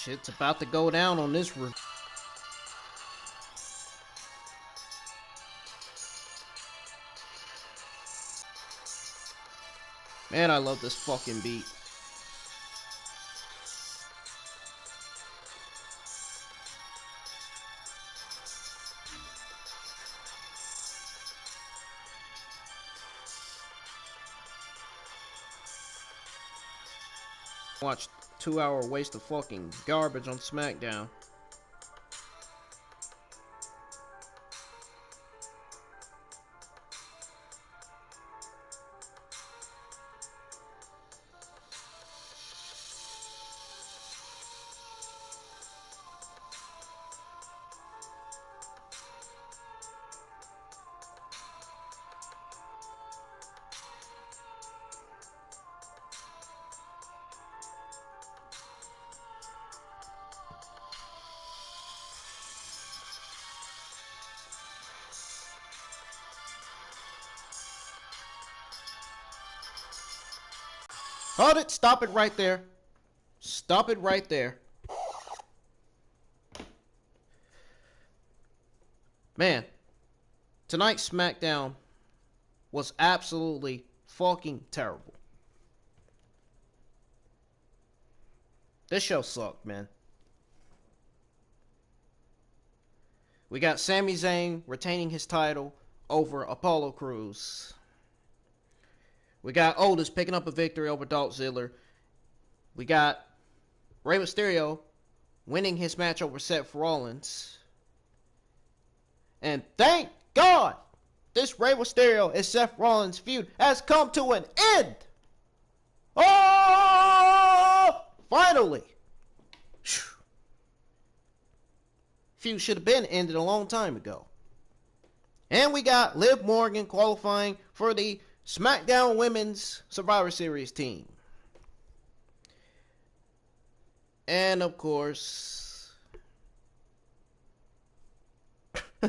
Shit's about to go down on this roof. Man, I love this fucking beat. Watch 2-hour waste of fucking garbage on SmackDown. Hold it. Stop it right there. Stop it right there. Man, tonight's SmackDown was absolutely fucking terrible. This show sucked, man. We got Sami Zayn retaining his title over Apollo Crews. We got Otis picking up a victory over Dolph Ziggler. We got Rey Mysterio winning his match over Seth Rollins. And thank God, this Rey Mysterio and Seth Rollins feud has come to an end. Oh, finally. Feud should have been ended a long time ago. And we got Liv Morgan qualifying for the SmackDown Women's Survivor Series team. And of course, we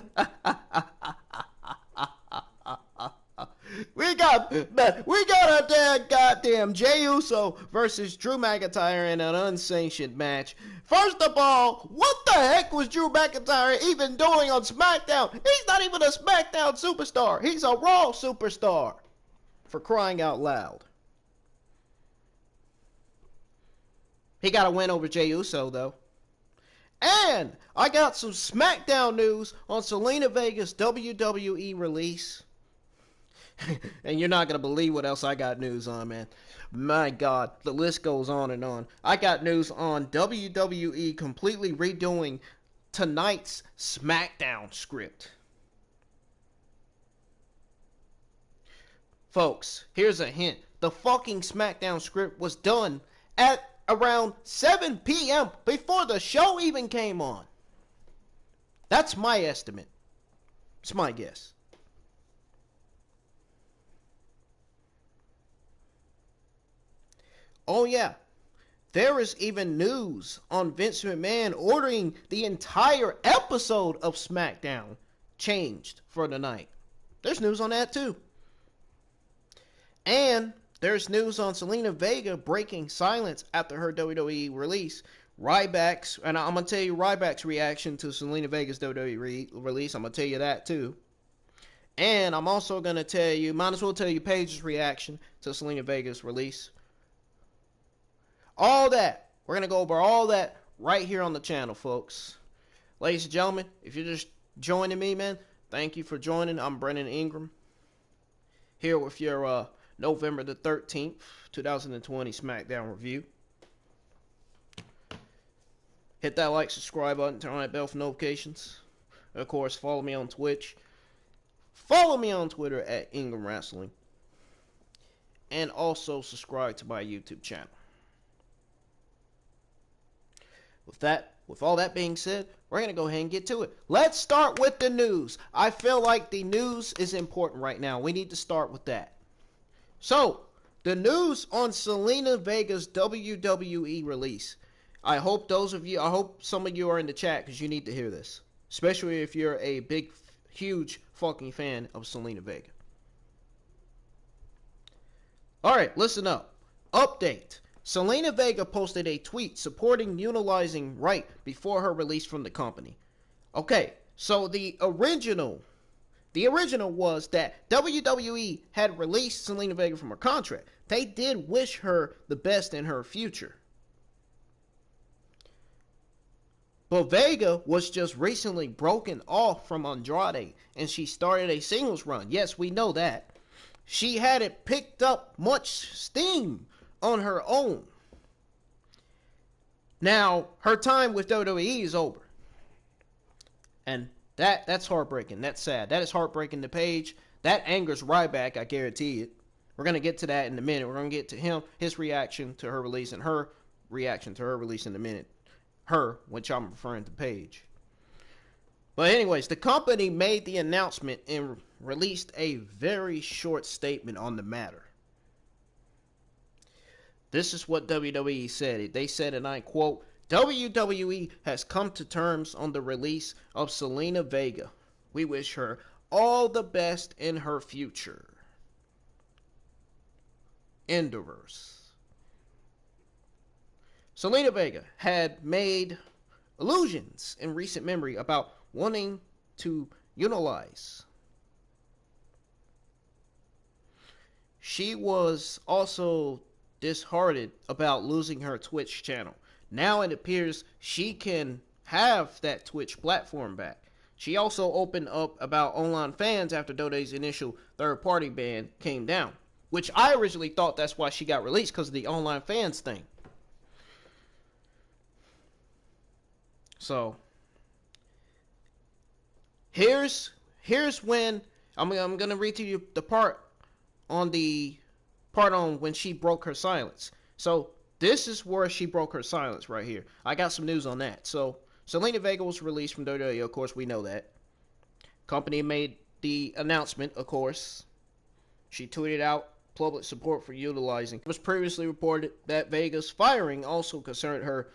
got a goddamn Jey Uso versus Drew McIntyre in an unsanctioned match. First of all, what the heck was Drew McIntyre even doing on SmackDown? He's not even a SmackDown superstar. He's a Raw superstar. For crying out loud. He got a win over Jey Uso, though. And I got some SmackDown news on Selena Vega's WWE release. And you're not going to believe what else I got news on, man. My God, the list goes on and on. I got news on WWE completely redoing tonight's SmackDown script. Folks, here's a hint. The fucking SmackDown script was done at around 7 p.m. before the show even came on. That's my estimate. It's my guess. Oh yeah, there is even news on Vince McMahon ordering the entire episode of SmackDown changed for the night. There's news on that too. And there's news on Selena Vega breaking silence after her WWE release. Ryback's, and I'm going to tell you Ryback's reaction to Selena Vega's WWE release. I'm going to tell you that too. And I'm also going to tell you, might as well tell you Paige's reaction to Selena Vega's release. All that. We're going to go over all that right here on the channel, folks. Ladies and gentlemen, if you're just joining me, man, thank you for joining. I'm Brennan Ingram. Here with your November the 13th, 2020 SmackDown review. Hit that like, subscribe button, turn on that bell for notifications. Of course, follow me on Twitch. Follow me on Twitter at Ingram Wrestling. And also subscribe to my YouTube channel. With all that being said, we're going to go ahead and get to it. Let's start with the news. I feel like the news is important right now. We need to start with that. So, the news on Selena Vega's WWE release. I hope some of you are in the chat because you need to hear this. Especially if you're a big, huge fucking fan of Selena Vega. Alright, listen up. Update. Selena Vega posted a tweet supporting utilizing right before her release from the company. Okay, so the original was that WWE had released Selena Vega from her contract. They did wish her the best in her future. But Vega was just recently broken off from Andrade, and she started a singles run. Yes, we know that. She hadn't picked up much steam on her own. Now, her time with WWE is over. And that's heartbreaking. That's sad. That is heartbreaking to Paige. That angers Ryback, I guarantee it. We're going to get to that in a minute. We're going to get to him, his reaction to her release, and her reaction to her release in a minute. Her, which I'm referring to Paige. But anyways, the company made the announcement and released a very short statement on the matter. This is what WWE said. They said, and I quote, WWE has come to terms on the release of Selena Vega. We wish her all the best in her future. Enderverse. Selena Vega had made allusions in recent memory about wanting to utilize. She was also disheartened about losing her Twitch channel. Now it appears she can have that Twitch platform back. She also opened up about online fans after WWE's initial third-party ban came down, which I originally thought that's why she got released, because of the online fans thing. So here's when I'm gonna read to you the part on when she broke her silence. So this is where she broke her silence right here. I got some news on that. So Selena Vega was released from WWE, of course we know that. Company made the announcement, of course. She tweeted out public support for utilizing. It was previously reported that Vega's firing also concerned her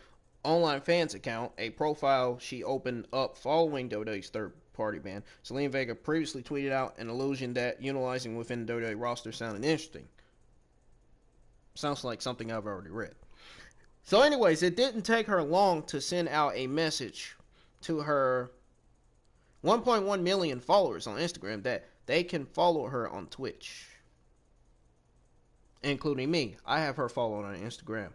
online fans account, a profile she opened up following WWE's third-party ban. Selena Vega previously tweeted out an allusion that utilizing within the WWE roster sounded interesting. Sounds like something I've already read. So anyways, it didn't take her long to send out a message to her 1.1 million followers on Instagram that they can follow her on Twitch. Including me. I have her followed on Instagram.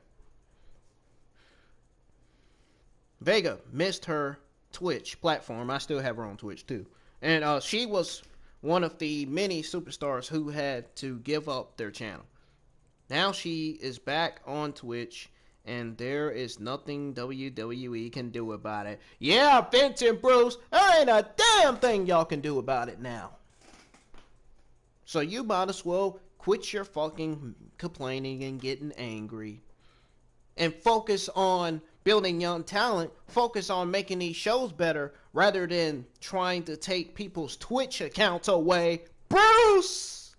Vega missed her Twitch platform. I still have her on Twitch too. And she was one of the many superstars who had to give up their channel. Now she is back on Twitch, and there is nothing WWE can do about it. Yeah, Vince and Bruce, there ain't a damn thing y'all can do about it now. So you might as well quit your fucking complaining and getting angry. And focus on building young talent. Focus on making these shows better rather than trying to take people's Twitch accounts away. Bruce!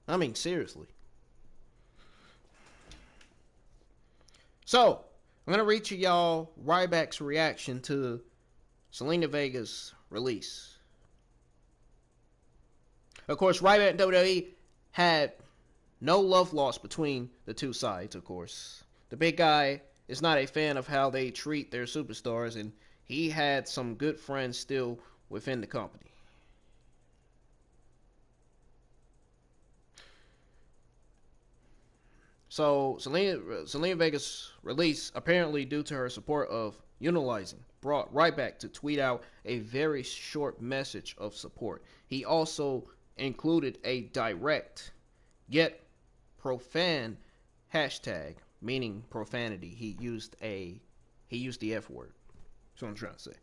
I mean, seriously. So, I'm going to read you y'all Ryback's reaction to Selena Vega's release. Of course, Ryback and WWE had no love lost between the two sides, of course. The big guy is not a fan of how they treat their superstars, and he had some good friends still within the company. So, Selena Vega's release, apparently due to her support of utilizing, brought Ryback to tweet out a very short message of support. He also included a direct yet profane hashtag, meaning profanity. He used the F word. That's what I'm trying to say.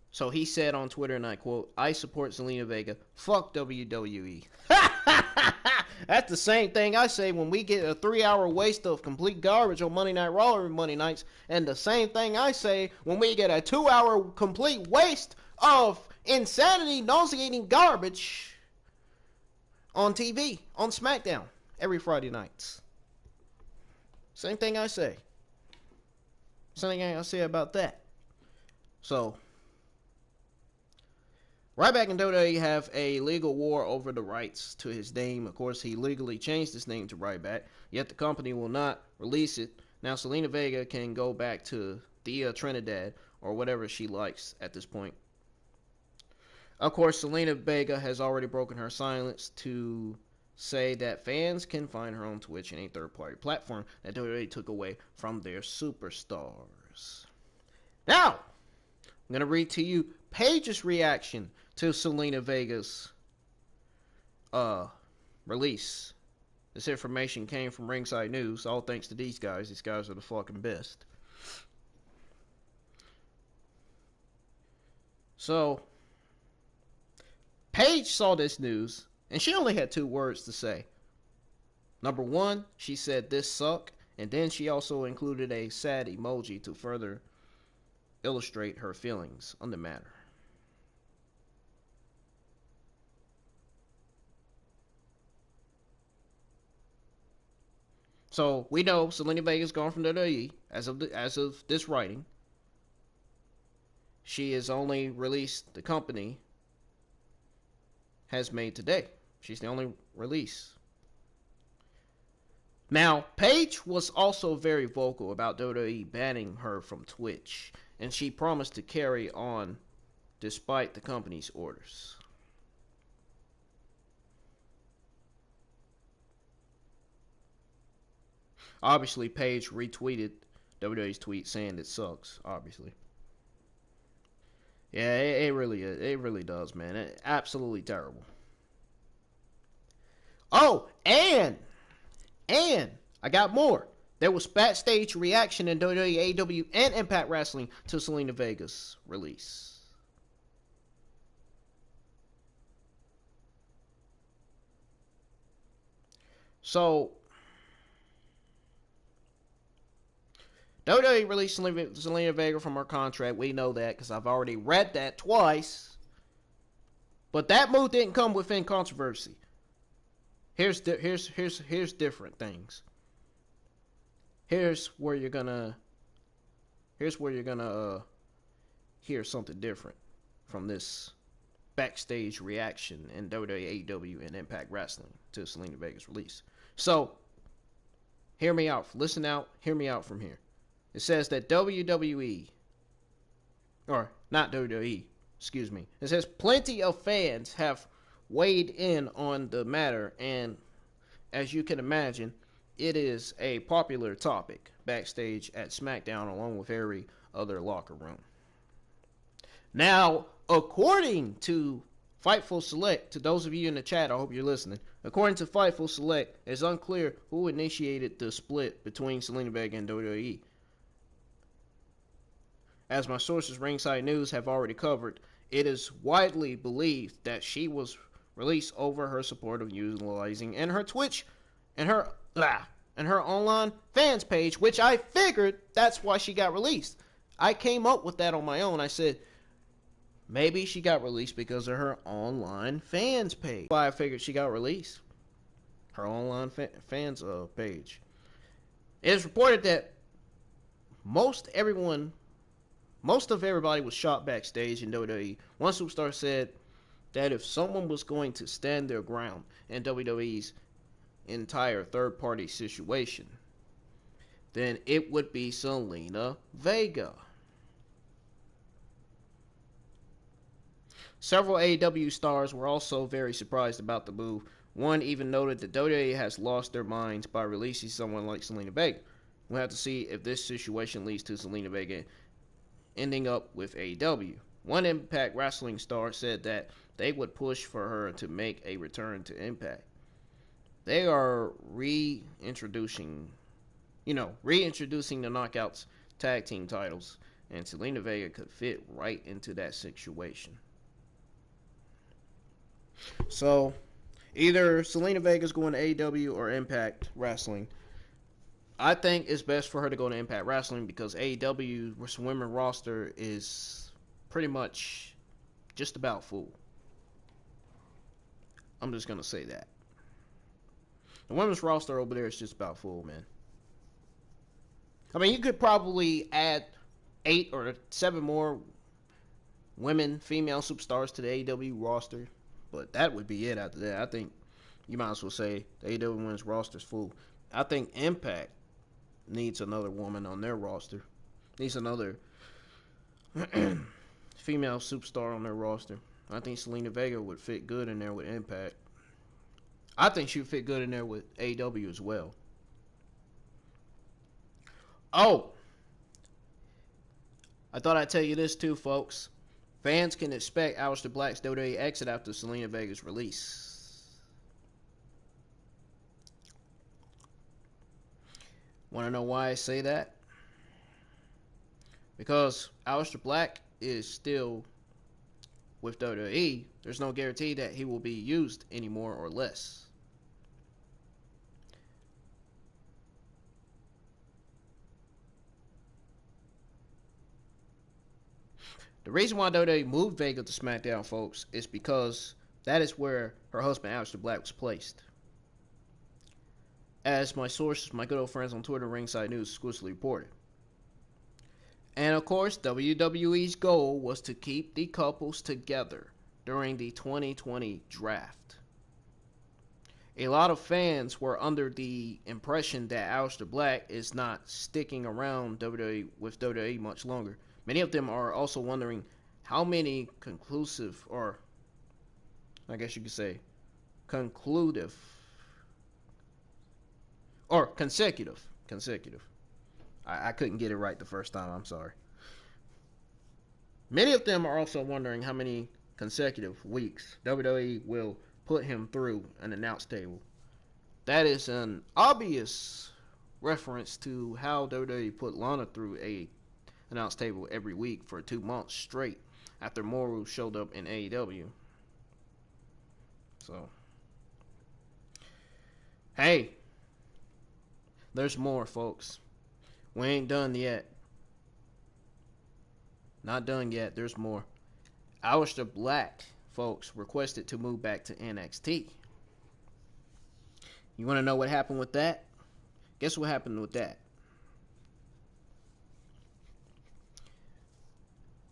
So he said on Twitter, and I quote, "I support Selena Vega. Fuck WWE." That's the same thing I say when we get a 3-hour waste of complete garbage on Monday Night Raw every Monday nights, and the same thing I say when we get a 2-hour complete waste of insanity, nauseating garbage on TV, on Smackdown, every Friday nights. Same thing I say. Same thing I say about that. So, Ryback and WWE have a legal war over the rights to his name. Of course, he legally changed his name to Ryback, yet the company will not release it. Now, Selena Vega can go back to Thea Trinidad or whatever she likes at this point. Of course, Selena Vega has already broken her silence to say that fans can find her on Twitch and a third-party platform that WWE took away from their superstars. Now, I'm going to read to you Paige's reaction to Selena Vega's release. This information came from Ringside News. All thanks to these guys. These guys are the fucking best. So, Paige saw this news, and she only had 2 words to say. Number 1, she said, "This suck," and then she also included a sad emoji to further illustrate her feelings on the matter. So we know Selena Vega's gone from WWE as of this writing. She is only released the company has made today. She's the only release. Now, Paige was also very vocal about WWE banning her from Twitch, and she promised to carry on despite the company's orders. Obviously, Paige retweeted WWE's tweet saying it sucks, obviously. Yeah, it really is. It really does, man. Absolutely terrible. Oh, and I got more. There was backstage reaction in WWE, AEW, and Impact Wrestling to Selena Vega's release. So, WWE released Selena Vega from her contract. We know that because I've already read that twice. But that move didn't come within controversy. Here's different things. Here's where you're gonna hear something different from this backstage reaction in WWE, AEW, and Impact Wrestling to Selena Vega's release. So, hear me out. Listen out. Hear me out from here. It says that WWE, or not WWE, excuse me. It says plenty of fans have weighed in on the matter, and as you can imagine, it is a popular topic backstage at SmackDown along with every other locker room. Now, according to Fightful Select, to those of you in the chat, I hope you're listening. According to Fightful Select, it's unclear who initiated the split between Selena Vega and WWE. As my sources, Ringside News, have already covered, it is widely believed that she was released over her support of utilizing and her Twitch and her online fans page, which I figured that's why she got released. I came up with that on my own. I said maybe she got released because of her online fans page. Why I figured she got released. Her online fans page. It is reported that most of everybody was shot backstage in WWE. One superstar said that if someone was going to stand their ground in WWE's entire third-party situation, then it would be Selena Vega. Several AEW stars were also very surprised about the move. One even noted that WWE has lost their minds by releasing someone like Selena Vega. We'll have to see if this situation leads to Selena Vega ending up with AEW. One Impact Wrestling star said that they would push for her to make a return to Impact. They are reintroducing the Knockouts tag team titles, and Selena Vega could fit right into that situation. So, either Selena Vega's going to AEW or Impact Wrestling. I think it's best for her to go to Impact Wrestling because AEW's women roster is pretty much just about full. I'm just going to say that. The women's roster over there is just about full, man. I mean, you could probably add 8 or 7 more female superstars to the AEW roster. But that would be it after that. I think you might as well say the AEW Women's roster's full. I think Impact needs another woman on their roster. Needs another female superstar on their roster. I think Selena Vega would fit good in there with Impact. I think she would fit good in there with AEW as well. Oh, I thought I'd tell you this too, folks. Fans can expect Aleister Black's WWE exit after Selena Vega's release. Want to know why I say that? Because Aleister Black is still with WWE. There's no guarantee that he will be used any more or less. The reason why WWE moved Vega to SmackDown, folks, is because that is where her husband, Aleister Black, was placed. As my sources, my good old friends on Twitter, Ringside News, exclusively reported. And of course, WWE's goal was to keep the couples together during the 2020 draft. A lot of fans were under the impression that Aleister Black is not sticking around with WWE much longer. Many of them are also wondering how many conclusive, or I guess you could say conclusive, or consecutive. I couldn't get it right the first time, I'm sorry. Many of them are also wondering how many consecutive weeks WWE will put him through an announce table. That is an obvious reference to how WWE put Lana through a announce table every week for 2 months straight after Moru showed up in AEW. So, hey, there's more, folks. We ain't done yet. Not done yet. There's more. Aleister Black, folks, requested to move back to NXT. You want to know what happened with that? Guess what happened with that?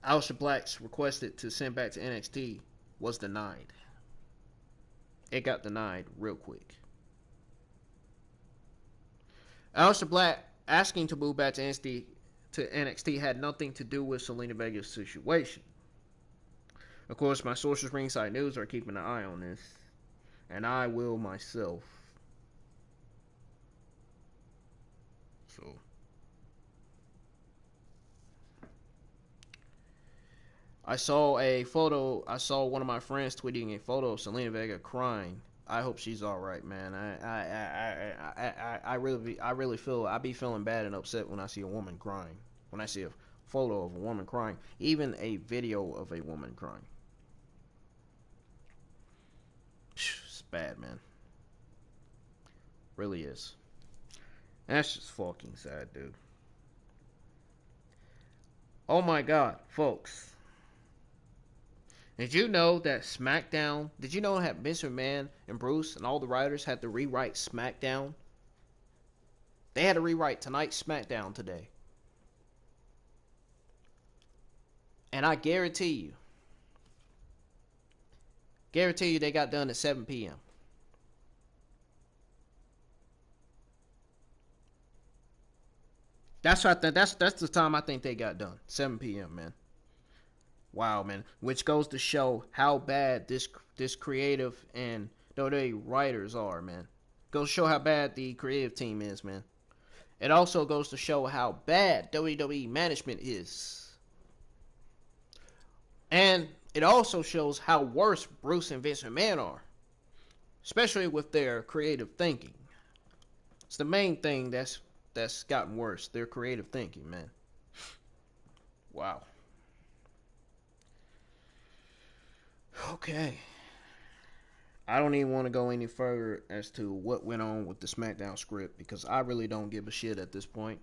Aleister Black's requested to send back to NXT was denied. It got denied real quick. Aleister Black asking to move back to NXT had nothing to do with Selena Vega's situation. Of course, my sources, Ringside News, are keeping an eye on this, and I will myself. So, I saw one of my friends tweeting a photo of Selena Vega crying. I hope she's all right, man. I really feel I be feeling bad and upset when I see a woman crying. When I see a photo of a woman crying, even a video of a woman crying. It's bad, man. Really is. And that's just fucking sad, dude. Oh my God, folks. Did you know that SmackDown, did you know that Vince McMahon and Bruce and all the writers had to rewrite SmackDown? They had to rewrite tonight's SmackDown today. And I guarantee you they got done at 7 p.m. That's the time I think they got done. 7 p.m., man. Wow, man. Which goes to show how bad this creative and WWE writers are, man. Goes to show how bad the creative team is, man. It also goes to show how bad WWE management is. And it also shows how worse Bruce and Vince McMahon are. Especially with their creative thinking. It's the main thing that's gotten worse. Their creative thinking, man. Wow. Okay. I don't even want to go any further as to what went on with the SmackDown script because I really don't give a shit at this point.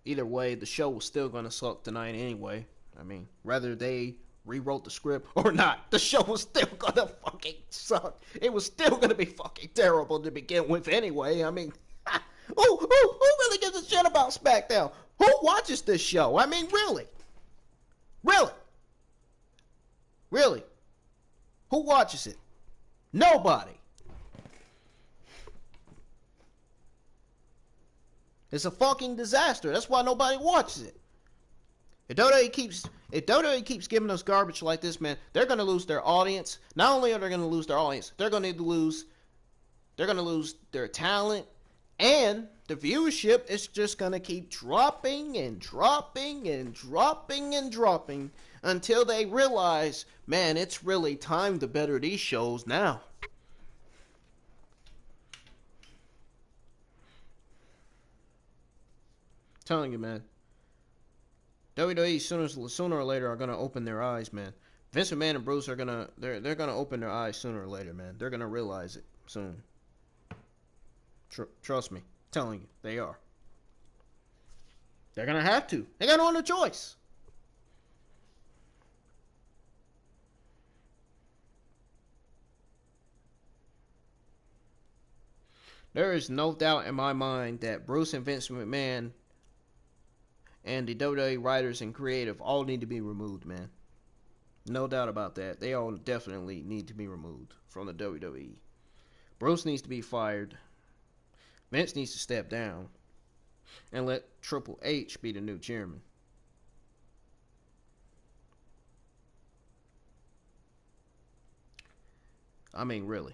Either way, the show was still going to suck tonight anyway. I mean, whether they rewrote the script or not, the show was still going to fucking suck. It was still going to be fucking terrible to begin with anyway. I mean, who really gives a shit about SmackDown? Who watches this show? I mean, really? Really? Really? Who watches it? Nobody. It's a fucking disaster. That's why nobody watches it. If WWE keeps giving us garbage like this, man, they're gonna lose their audience. Not only are they gonna lose their audience, they're gonna lose their talent, and the viewership is just gonna keep dropping and dropping and dropping and dropping until they realize, man, it's really time to better these shows now. Telling you, man. WWE sooner or later are gonna open their eyes, man. Vince McMahon and Bruce are they're gonna open their eyes sooner or later, man. They're gonna realize it soon. Trust me, I'm telling you, they are. They're gonna have to. They got no other choice. There is no doubt in my mind that Bruce and Vince McMahon and the WWE writers and creative all need to be removed, man. No doubt about that. They all definitely need to be removed from the WWE. Bruce needs to be fired. Vince needs to step down and let Triple H be the new chairman. I mean, really.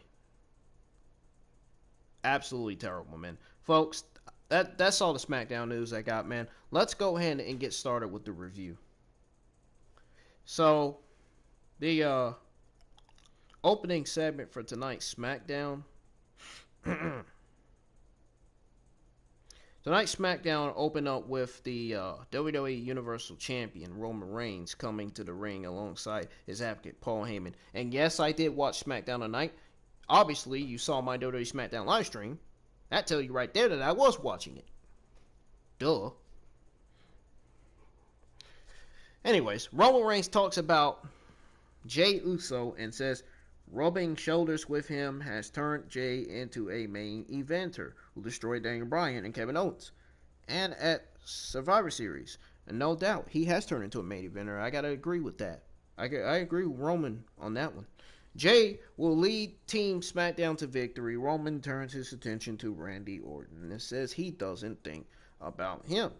Absolutely terrible, man. Folks, that's all the SmackDown news I got, man. Let's go ahead and get started with the review. So, the opening segment for tonight's SmackDown. Tonight's SmackDown opened up with the WWE Universal Champion Roman Reigns coming to the ring alongside his advocate Paul Heyman. And yes, I did watch SmackDown tonight. Obviously, you saw my WWE SmackDown live stream. That tells you right there that I was watching it. Duh. Anyways, Roman Reigns talks about Jey Uso and says rubbing shoulders with him has turned Jey into a main eventer who destroyed Daniel Bryan and Kevin Owens. And at Survivor Series, and no doubt, he has turned into a main eventer. I gotta agree with that. I agree with Roman on that one. Jey will lead Team SmackDown to victory. Roman turns his attention to Randy Orton and says he doesn't think about him.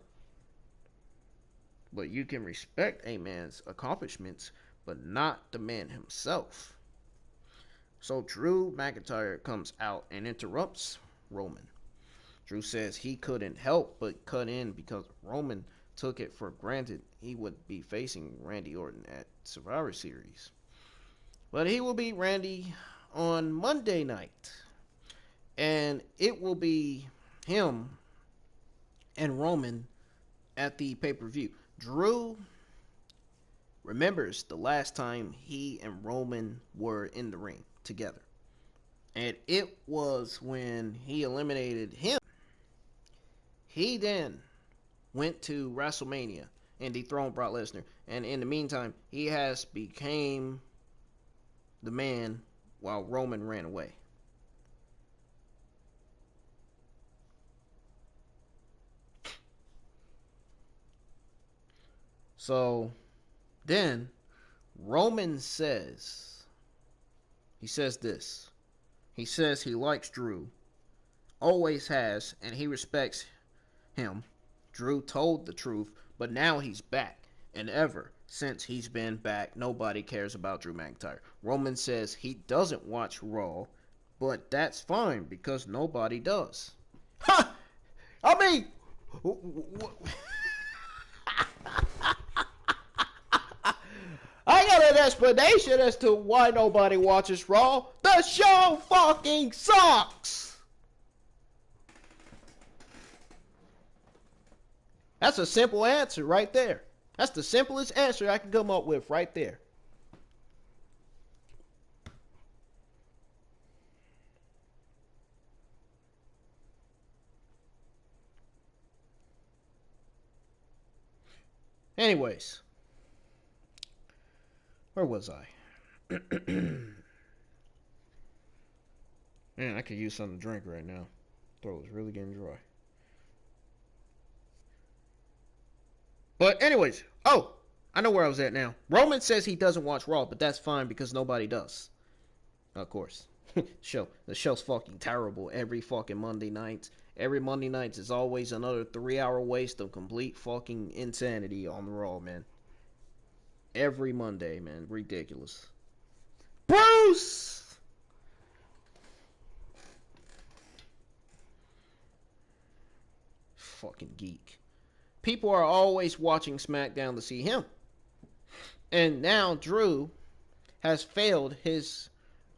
But you can respect a man's accomplishments, but not the man himself. So Drew McIntyre comes out and interrupts Roman. Drew says he couldn't help but cut in because Roman took it for granted he would be facing Randy Orton at Survivor Series. But he will beat Randy on Monday night. And it will be him and Roman at the pay-per-view. Drew remembers the last time he and Roman were in the ring together. And it was when he eliminated him. He then went to WrestleMania and dethroned Brock Lesnar. And in the meantime, he has became the man while Roman ran away. So then Roman says this. He says he likes Drew, always has, and he respects him. Drew told the truth, but now he's back. And ever since he's been back, nobody cares about Drew McIntyre. Roman says he doesn't watch Raw, but that's fine because nobody does. Ha! I mean, I got an explanation as to why nobody watches Raw. The show fucking sucks. That's a simple answer right there. That's the simplest answer I can come up with right there. Anyways, where was I? Man, I could use something to drink right now. Throat is really getting dry. But anyways, I know where I was at now. Roman says he doesn't watch Raw, but that's fine because nobody does. Of course. The show's fucking terrible every fucking Monday night. Every Monday night is always another 3-hour waste of complete fucking insanity on the Raw, man. Every Monday, man. Ridiculous. Bruce! Fucking geek. People are always watching SmackDown to see him. And now Drew has failed his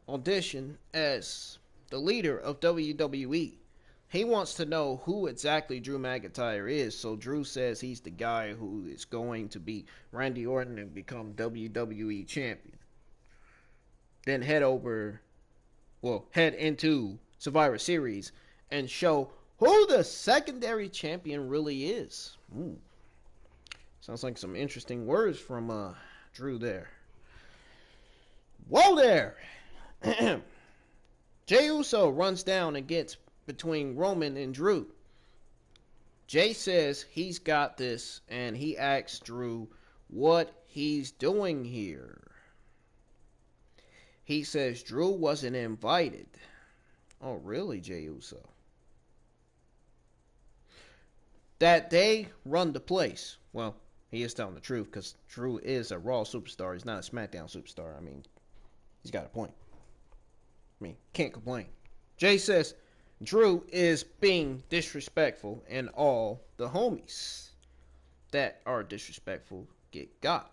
audition as the leader of WWE. He wants to know who exactly Drew McIntyre is, so Drew says he's the guy who is going to beat Randy Orton and become WWE champion. Then head into Survivor Series and show who the secondary champion really is. Ooh. Sounds like some interesting words from Drew there. Whoa there! Jey Uso runs down and gets between Roman and Drew. Jey says he's got this, and he asks Drew what he's doing here. He says Drew wasn't invited. Oh, really, Jey Uso? That they run the place. Well, he is telling the truth because Drew is a Raw superstar. He's not a SmackDown superstar. I mean, he's got a point. I mean, can't complain. Jey says Drew is being disrespectful and all the homies that are disrespectful get gone.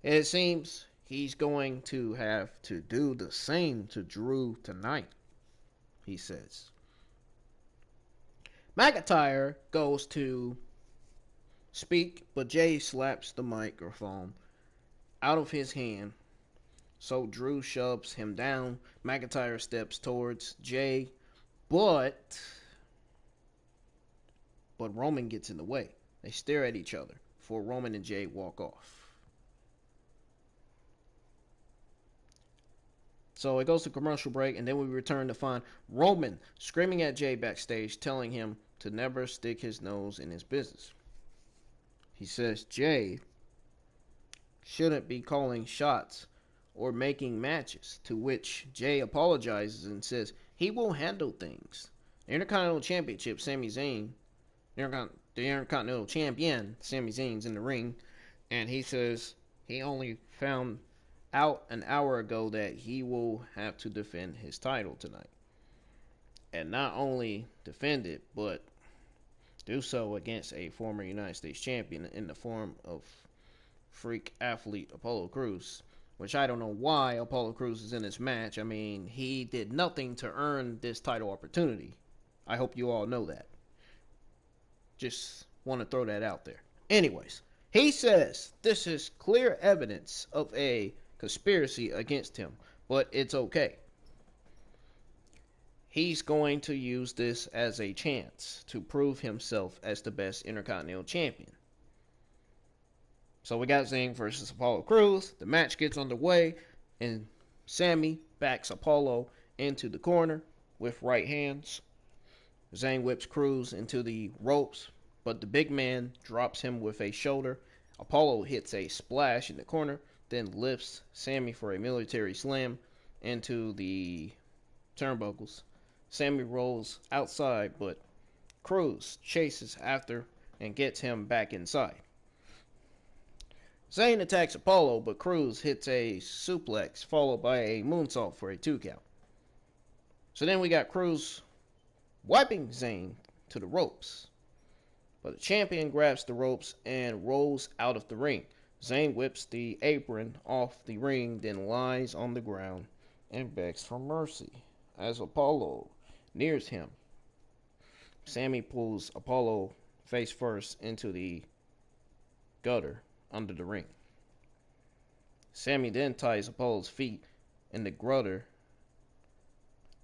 It seems he's going to have to do the same to Drew tonight, he says. McIntyre goes to speak, but Jey slaps the microphone out of his hand. So Drew shoves him down. McIntyre steps towards Jey, but Roman gets in the way. They stare at each other before Roman and Jey walk off. So it goes to commercial break, and then we return to find Roman screaming at Jey backstage, telling him to never stick his nose in his business. He says Jey shouldn't be calling shots or making matches, to which Jey apologizes and says he will handle things. The Intercontinental Championship, Sami Zayn, the Intercontinental Champion, Sami Zayn's in the ring, and he says he only found out an hour ago that he will have to defend his title tonight. And not only defend it, but do so against a former United States champion in the form of freak athlete Apollo Crews. Which I don't know why Apollo Crews is in this match. I mean, he did nothing to earn this title opportunity. I hope you all know that. Just want to throw that out there. Anyways, he says this is clear evidence of a conspiracy against him, but it's okay. He's going to use this as a chance to prove himself as the best Intercontinental Champion. So we got Zing versus Apollo Crews. The match gets underway, and Sami backs Apollo into the corner with right hands. Zayn whips Crews into the ropes, but the big man drops him with a shoulder. Apollo hits a splash in the corner, then lifts Sami for a military slam into the turnbuckles. Sami rolls outside, but Crews chases after and gets him back inside. Zayn attacks Apollo, but Crews hits a suplex followed by a moonsault for a 2 count. So then we got Crews wiping Zayn to the ropes. But the champion grabs the ropes and rolls out of the ring. Zayn whips the apron off the ring, then lies on the ground and begs for mercy. As Apollo nears him, Sami pulls Apollo face first into the gutter under the ring. Sami then ties Apollo's feet in the gutter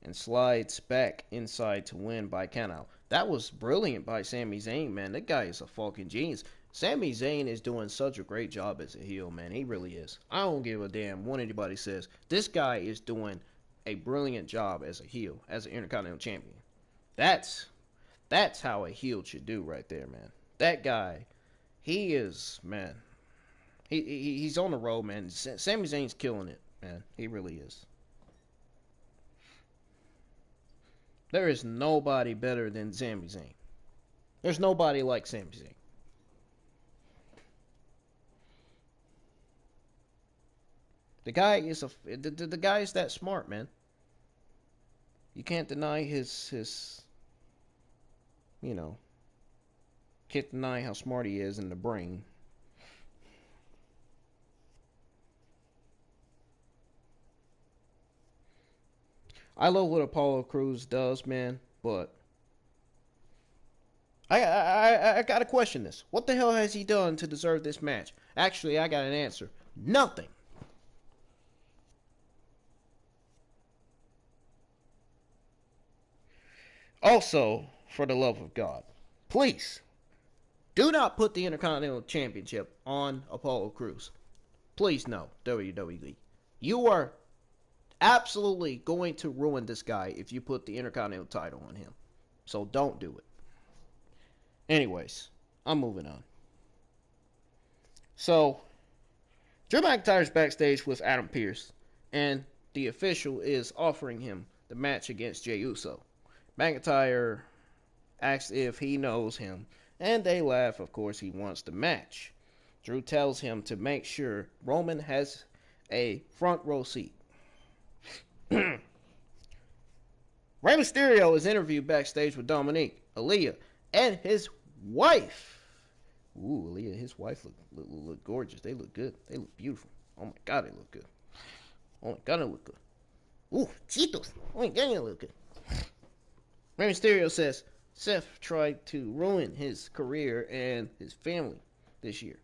and slides back inside to win by countout. That was brilliant by Sami Zayn, man. That guy is a fucking genius. Sami Zayn is doing such a great job as a heel, man. He really is. I don't give a damn what anybody says. This guy is doing a brilliant job as a heel, as an Intercontinental Champion. That's how a heel should do right there, man. That guy He is, man. He's on the road, man. Sami Zayn's killing it, man. He really is. There is nobody better than Sami Zayn. There's nobody like Sami Zayn. The guy is the guy is that smart, man. You can't deny his you know, can't deny how smart he is in the brain. I love what Apollo Crews does, man, but I gotta question this. What the hell has he done to deserve this match? Actually, I got an answer. Nothing. Also, for the love of God, please do not put the Intercontinental Championship on Apollo Crews. Please, no, WWE. You are absolutely going to ruin this guy if you put the Intercontinental title on him. So don't do it. Anyways, I'm moving on. So, Drew McIntyre's backstage with Adam Pearce, and the official is offering him the match against Jey Uso. McIntyre asks if he knows him, and they laugh. Of course, he wants the match. Drew tells him to make sure Roman has a front row seat. Rey Mysterio is interviewed backstage with Dominique, Aaliyah, and his wife. Ooh, Aaliyah and his wife look gorgeous. They look good. They look beautiful. Oh my God, they look good. Oh my God, they look good. Ooh, Cheetos. Oh my God, they look good. Rey Mysterio says Seth tried to ruin his career and his family this year.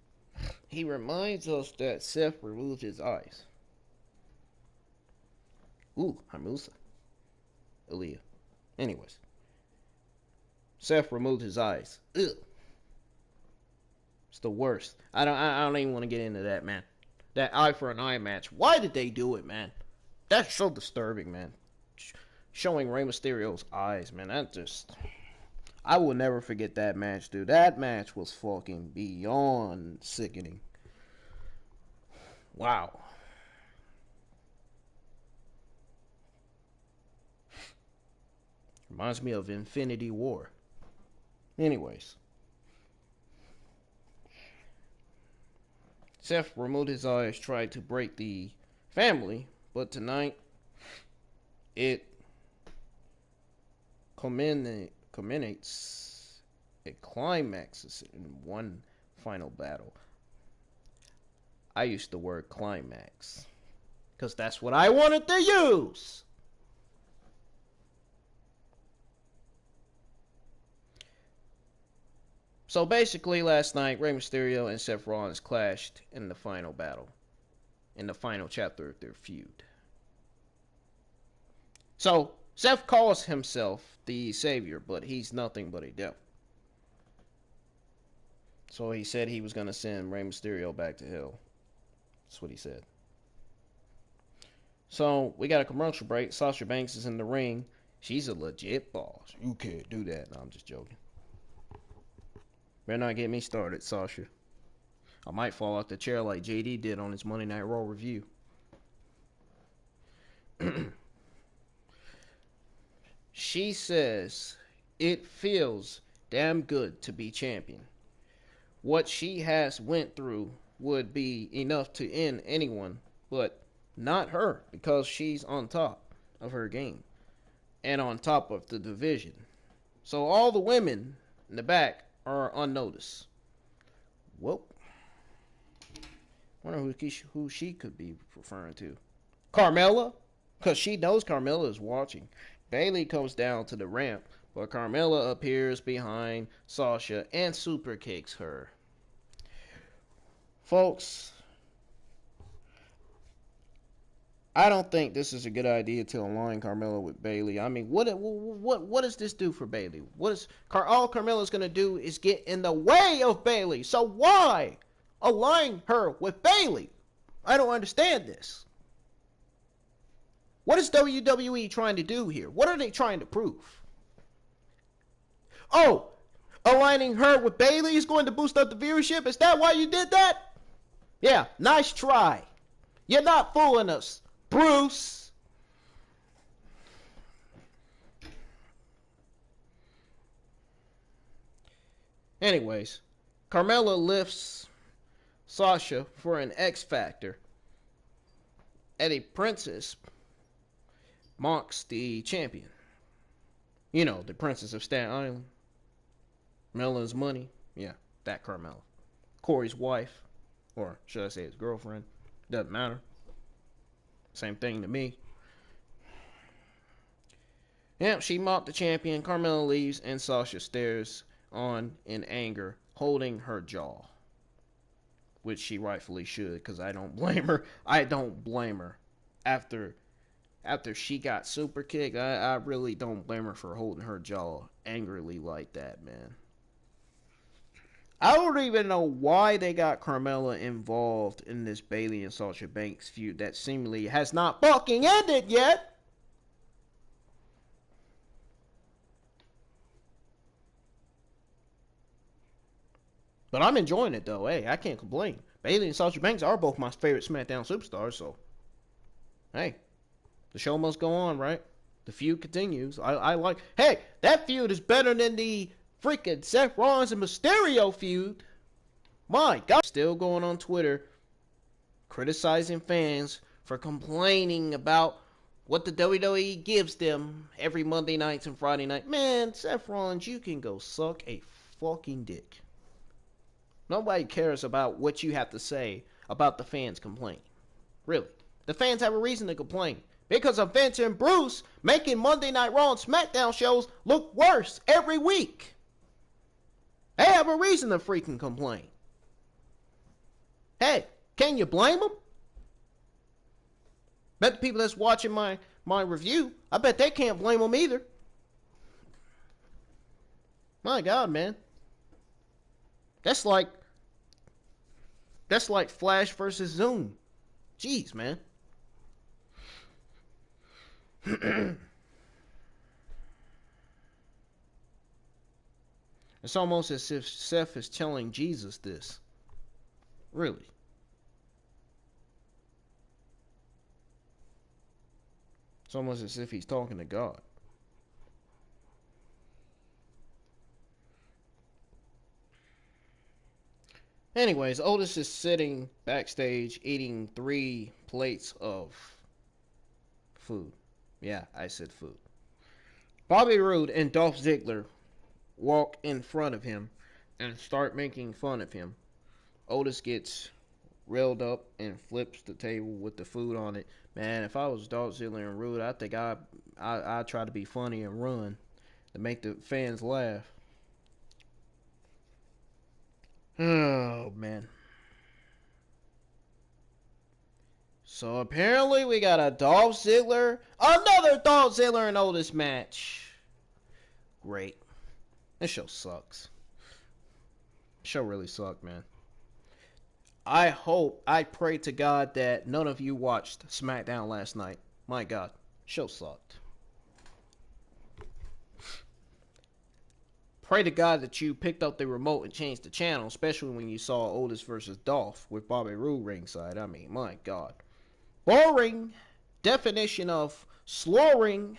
He reminds us that Seth removed his eyes. Ooh, Hamusa. Aaliyah. Anyways. Seth removed his eyes. Ugh. It's the worst. I don't even want to get into that, man. That eye for an eye match. Why did they do it, man? That's so disturbing, man. Showing Rey Mysterio's eyes, man. I will never forget that match, dude. That match was fucking beyond sickening. Wow. Reminds me of Infinity War. Anyways. Seth removed his eyes, tried to break the family, but tonight it culminates, it climaxes in one final battle. I used the word climax because that's what I wanted to use. So basically, last night, Rey Mysterio and Seth Rollins clashed in the final battle, in the final chapter of their feud. So, Seth calls himself the Savior, but he's nothing but a devil. So he said he was going to send Rey Mysterio back to hell. That's what he said. So, we got a commercial break. Sasha Banks is in the ring. She's a legit boss. You can't do that. No, I'm just joking. Better not get me started, Sasha. I might fall off the chair like JD did on his Monday Night Raw review. She says it feels damn good to be champion. What she has went through would be enough to end anyone, but not her, because she's on top of her game and on top of the division. So all the women in the back are unnoticed. Whoa. Wonder who she could be referring to. Carmella? Because she knows Carmella is watching. Bayley comes down to the ramp, but Carmella appears behind Sasha and super kicks her. Folks, I don't think this is a good idea to align Carmella with Bayley. I mean, what does this do for Bayley? All Carmella's gonna do is get in the way of Bayley. So why align her with Bayley? I don't understand this. What is WWE trying to do here? What are they trying to prove? Oh, Aligning her with Bayley is going to boost up the viewership. Is that why you did that? Yeah, nice try. You're not fooling us, Bruce. Anyways, Carmella lifts Sasha for an X Factor. Eddie Princess mocks the champion. You know, the Princess of Staten Island. Melon's money. Yeah, that Carmella. Corey's wife. Or should I say his girlfriend. Doesn't matter. Same thing to me. Yeah, she mocked the champion. Carmella leaves and Sasha stares on in anger, holding her jaw. Which she rightfully should, because I don't blame her. I don't blame her. After she got super kicked, I really don't blame her for holding her jaw angrily like that, man. I don't even know why they got Carmella involved in this Bayley and Sasha Banks feud that seemingly has not fucking ended yet. But I'm enjoying it though. Hey, I can't complain. Bayley and Sasha Banks are both my favorite SmackDown superstars, so hey, the show must go on, right? The feud continues. I like. Hey, that feud is better than the freaking Seth Rollins and Mysterio feud. My God. Still going on Twitter criticizing fans for complaining about what the WWE gives them every Monday nights and Friday night. Man, Seth Rollins, you can go suck a fucking dick. Nobody cares about what you have to say about the fans complaining. Really. The fans have a reason to complain. Because of Vince and Bruce making Monday Night Raw and SmackDown shows look worse every week. They have a reason to freaking complain. Hey, can you blame them? Bet the people that's watching my review, I bet they can't blame them either. My God, man. That's like Flash versus Zoom. Jeez, man. It's almost as if Seth is telling Jesus this. Really. It's almost as if he's talking to God. Anyways, Otis is sitting backstage eating 3 plates of food. Yeah, I said food. Bobby Roode and Dolph Ziggler walk in front of him and start making fun of him. Otis gets railed up and flips the table with the food on it. Man, if I was Dolph Ziggler and Roode, I think I'd try to be funny and run to make the fans laugh. Oh, man. So apparently we got another Dolph Ziggler and Otis match. Great. This show sucks. This show really sucked, man. I pray to God that none of you watched SmackDown last night. My God, show sucked. Pray to God that you picked up the remote and changed the channel, especially when you saw Otis versus Dolph with Bobby Roode ringside. I mean, my God. Boring. Definition of slurring.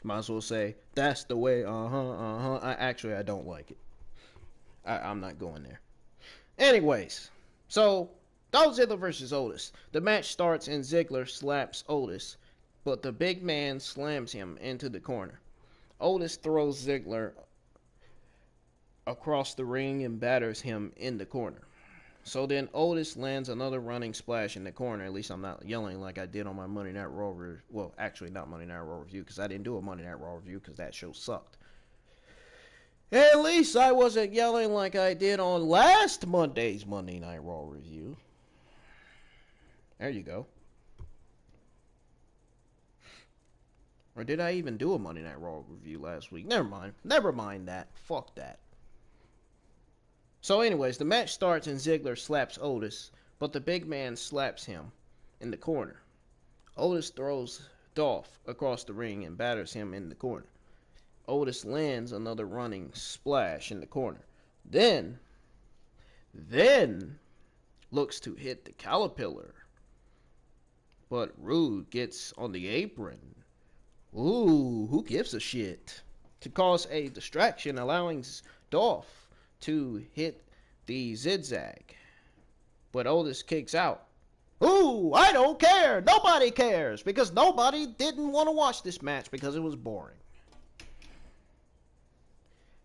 Might as well say, that's the way, Actually, I don't like it. I'm not going there. Anyways, so, Dolph Ziggler versus Otis. The match starts and Ziggler slaps Otis, but the big man slams him into the corner. Otis throws Ziggler across the ring and batters him in the corner. So then Otis lands another running splash in the corner. At least I'm not yelling like I did on my Monday Night Raw review. Well, actually not Monday Night Raw review, because I didn't do a Monday Night Raw review because that show sucked. At least I wasn't yelling like I did on last Monday's Monday Night Raw review. There you go. Or did I even do a Monday Night Raw review last week? Never mind. Never mind that. Fuck that. So anyways, the match starts and Ziggler slaps Otis, but the big man slaps him in the corner. Otis throws Dolph across the ring and batters him in the corner. Otis lands another running splash in the corner. Then looks to hit the caterpillar, but Roode gets on the apron. Ooh, who gives a shit? To cause a distraction, allowing Dolph to hit the zigzag. But Otis kicks out. Ooh, I don't care. Nobody cares. Because nobody didn't want to watch this match because it was boring.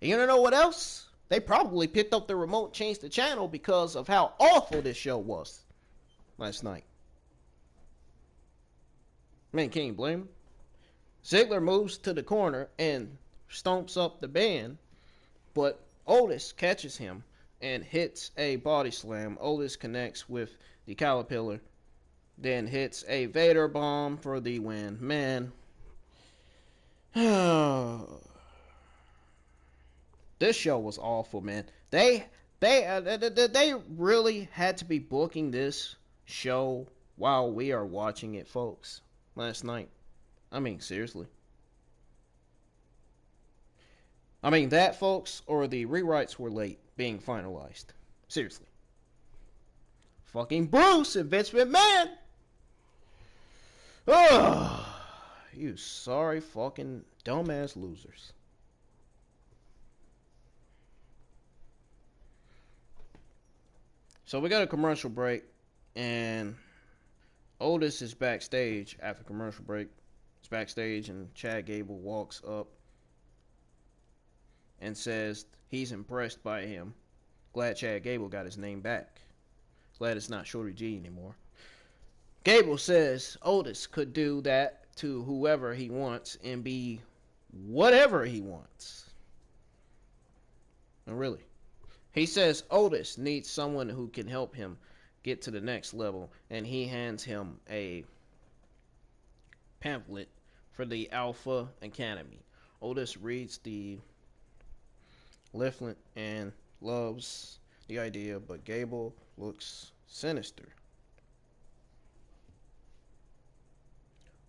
And you know what else? They probably picked up the remote, changed the channel because of how awful this show was last night. Man, can't you blame him? Ziggler moves to the corner and stomps up the band, but Otis catches him and hits a body slam. Otis connects with the caterpillar, then hits a Vader bomb for the win. Man, this show was awful, man. They really had to be booking this show while we are watching it, folks, last night. I mean, seriously. I mean, that, folks, or the rewrites were late being finalized. Seriously. Fucking Bruce and Vince McMahon. Ugh. You sorry fucking dumbass losers. So we got a commercial break, and Otis is backstage after commercial break. He's backstage, and Chad Gable walks up and says he's impressed by him. Glad Chad Gable got his name back. Glad it's not Shorty G anymore. Gable says Otis could do that to whoever he wants and be whatever he wants. And really, he says Otis needs someone who can help him get to the next level, and he hands him a pamphlet for the Alpha Academy. Otis reads the leaflet and loves the idea, but Gable looks sinister.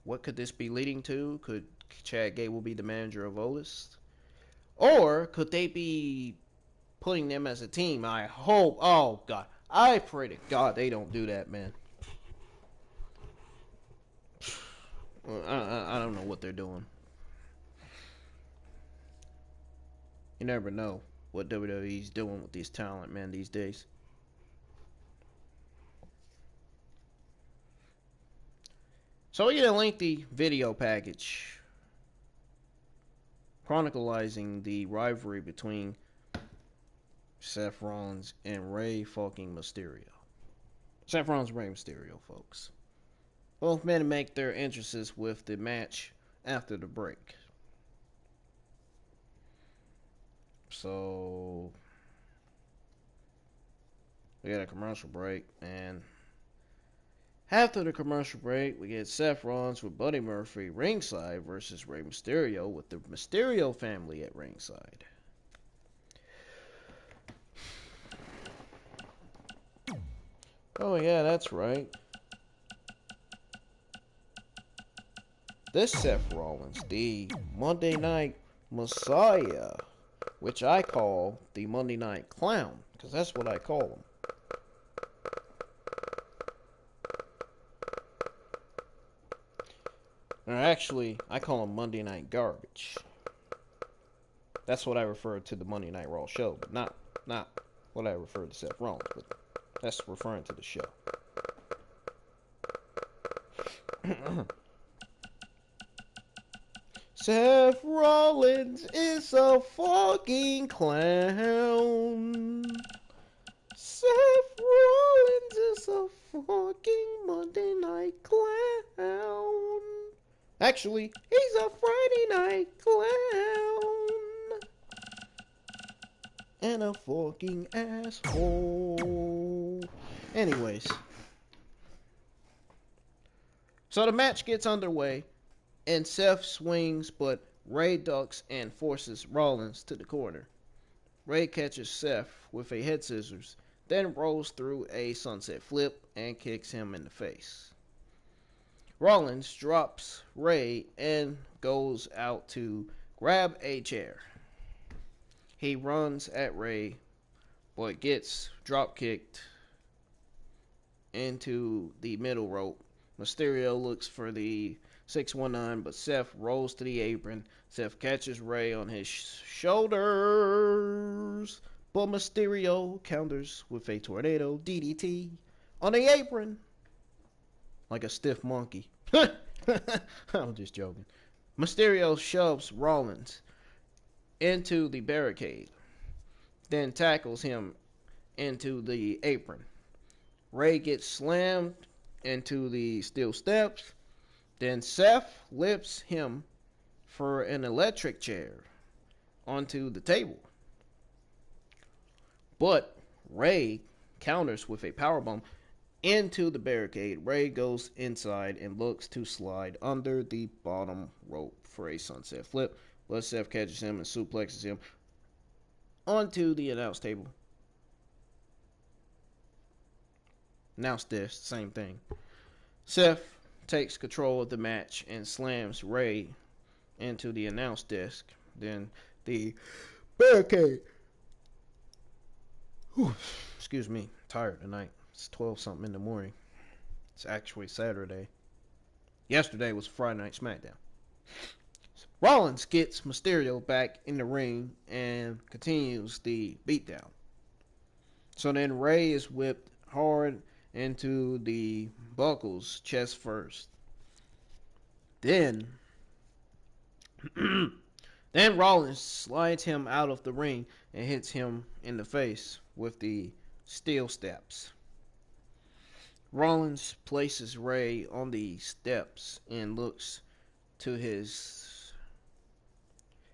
What could this be leading to? Could Chad Gable be the manager of Otis? Or could they be putting them as a team? I hope. Oh, God. I pray to God they don't do that, man. I don't know what they're doing. You never know what WWE's doing with these talent, man, these days. So we get a lengthy video package chronicalizing the rivalry between Seth Rollins and Rey fucking Mysterio. Seth Rollins and Rey Mysterio, folks. Both men make their entrances with the match after the break. So we got a commercial break, and after the commercial break, we get Seth Rollins with Buddy Murphy ringside versus Rey Mysterio with the Mysterio family at ringside. Oh yeah, that's right. This Seth Rollins, the Monday Night Messiah, which I call the Monday Night Clown, because that's what I call him. Or actually, I call him Monday Night Garbage. That's what I refer to the Monday Night Raw show, but not what I refer to Seth Rollins, but that's referring to the show. Seth Rollins is a fucking clown. Seth Rollins is a fucking Monday Night Clown. Actually, he's a Friday Night Clown. And a fucking asshole. Anyways. So the match gets underway, and Seth swings, but Rey ducks and forces Rollins to the corner. Rey catches Seth with a head scissors, then rolls through a sunset flip and kicks him in the face. Rollins drops Ray and goes out to grab a chair. He runs at Ray, but gets drop kicked into the middle rope. Mysterio looks for the 619, but Seth rolls to the apron. Seth catches Ray on his shoulders, but Mysterio counters with a tornado DDT on the apron like a stiff monkey. I'm just joking. Mysterio shoves Rollins into the barricade, then tackles him into the apron. Ray gets slammed into the steel steps. Then Seth lifts him for an electric chair onto the table. But Ray counters with a powerbomb into the barricade. Ray goes inside and looks to slide under the bottom rope for a sunset flip. But Seth catches him and suplexes him onto the announce table. Announce this, same thing. Seth takes control of the match and slams Ray into the announce desk. Then the barricade. Whew, excuse me, tired tonight. It's 12 something in the morning. It's actually Saturday. Yesterday was Friday Night Smackdown. Rollins gets Mysterio back in the ring and continues the beatdown. So then Ray is whipped hard into the buckles, chest first. Then Rollins slides him out of the ring and hits him in the face with the steel steps. Rollins places Ray on the steps and looks to his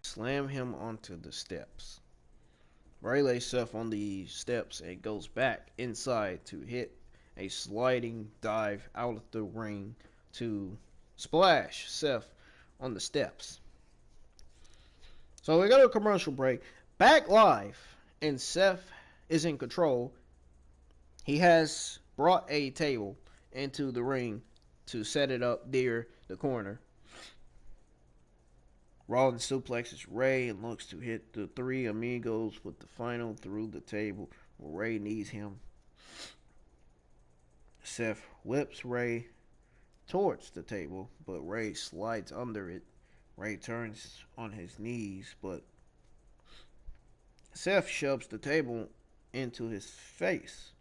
slam him onto the steps. Ray lays Seth on the steps and goes back inside to hit a sliding dive out of the ring to splash Seth on the steps. So we go to a commercial break. Back live, and Seth is in control. He has brought a table into the ring to set it up near the corner. Rollins suplexes Ray and looks to hit the three amigos with the final through the table where Ray needs him. Seth whips Ray towards the table, but Ray slides under it. Ray turns on his knees, but Seth shoves the table into his face.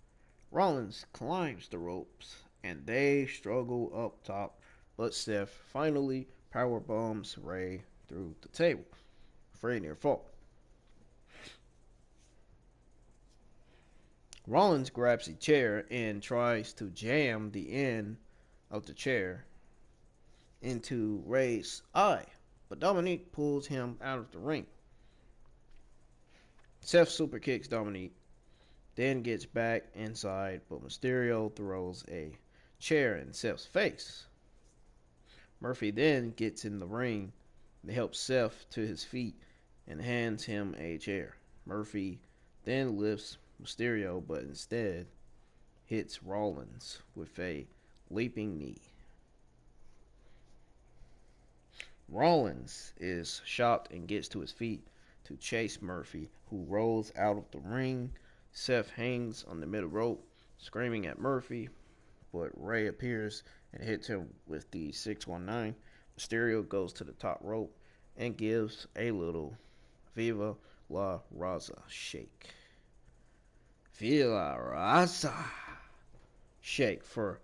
Rollins climbs the ropes, and they struggle up top, but Seth finally powerbombs Ray through the table for a near fall. Rollins grabs a chair and tries to jam the end of the chair into Ray's eye, but Dominique pulls him out of the ring. Seth super kicks Dominique, then gets back inside, but Mysterio throws a chair in Seth's face. Murphy then gets in the ring to help Seth to his feet and hands him a chair. Murphy then lifts Mysterio, but instead hits Rollins with a leaping knee. Rollins is shocked and gets to his feet to chase Murphy, who rolls out of the ring. Seth hangs on the middle rope, screaming at Murphy, but Ray appears and hits him with the 619. Mysterio goes to the top rope and gives a little Viva la Raza shake. Viva la Raza shake for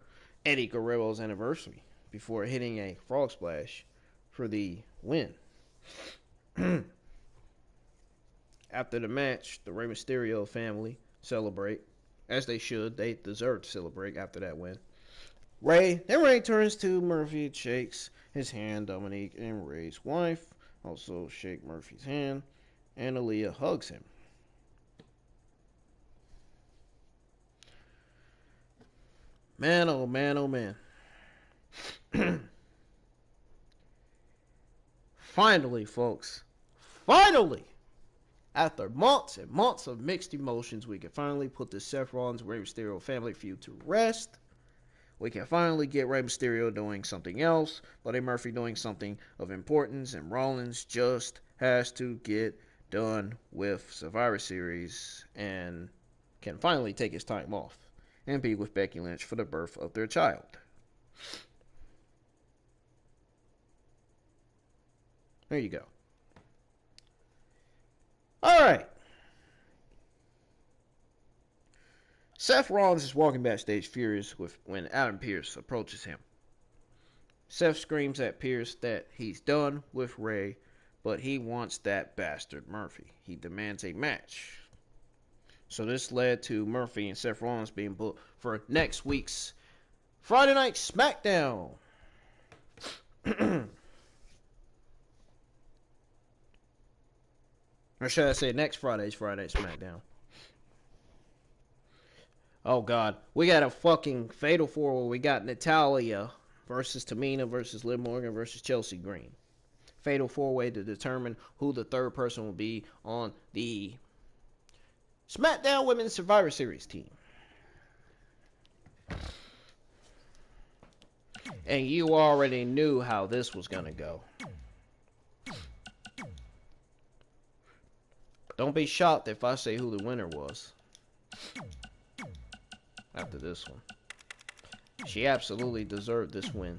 Eddie Guerrero's anniversary before hitting a frog splash for the win. After the match, the Rey Mysterio family celebrate, as they should. They deserve to celebrate after that win. Ray turns to Murphy, shakes his hand. Dominique and Ray's wife also shake Murphy's hand, and Aaliyah hugs him. Man, oh man, oh man. Finally, folks. Finally! After months and months of mixed emotions, we can finally put the Seth Rollins Rey Mysterio family feud to rest. We can finally get Rey Mysterio doing something else, Buddy Murphy doing something of importance, and Rollins just has to get done with Survivor Series and can finally take his time off and be with Becky Lynch for the birth of their child. There you go. Alright. Seth Rollins is walking backstage furious when Adam Pearce approaches him. Seth screams at Pearce that he's done with Rey, but he wants that bastard Murphy. He demands a match. So this led to Murphy and Seth Rollins being booked for next week's Friday Night Smackdown. Or should I say next Friday's Friday Smackdown? Oh God, we got a fucking fatal four where we got Natalya versus Tamina versus Liv Morgan versus Chelsea Green. Fatal four-way to determine who the third person will be on the SmackDown Women's Survivor Series team. And you already knew how this was gonna go. Don't be shocked if I say who the winner was after this one. She absolutely deserved this win.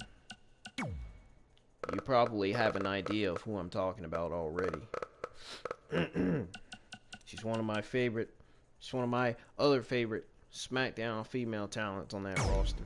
You probably have an idea of who I'm talking about already. She's one of my favorite. She's one of my other favorite SmackDown female talents on that roster.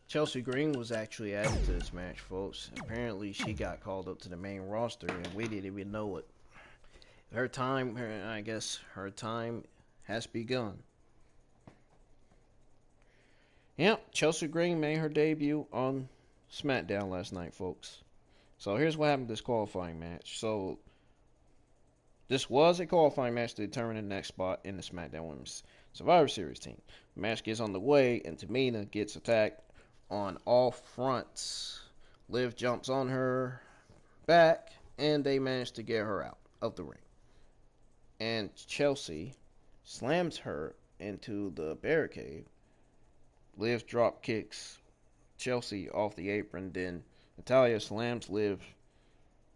Chelsea Green was actually added to this match, folks. Apparently, she got called up to the main roster, and we didn't even know it. I guess her time has begun. Yep, Chelsea Green made her debut on SmackDown last night, folks. So here's what happened to this qualifying match. So this was a qualifying match to determine the next spot in the SmackDown Women's Survivor Series team. The match gets on the way, and Tamina gets attacked on all fronts. Liv jumps on her back, and they manage to get her out of the ring. And Chelsea slams her into the barricade. Liv drop kicks Chelsea off the apron. Then Natalya slams Liv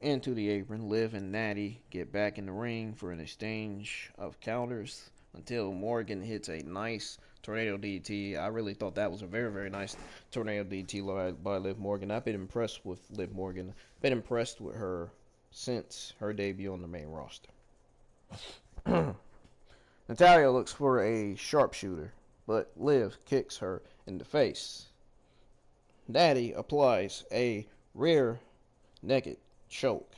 into the apron. Liv and Natty get back in the ring for an exchange of counters until Morgan hits a nice tornado DT. I really thought that was a very, very nice tornado DT by Liv Morgan. I've been impressed with Liv Morgan. Been impressed with her since her debut on the main roster. Natalya looks for a sharpshooter, but Liv kicks her in the face. Natty applies a rear naked choke,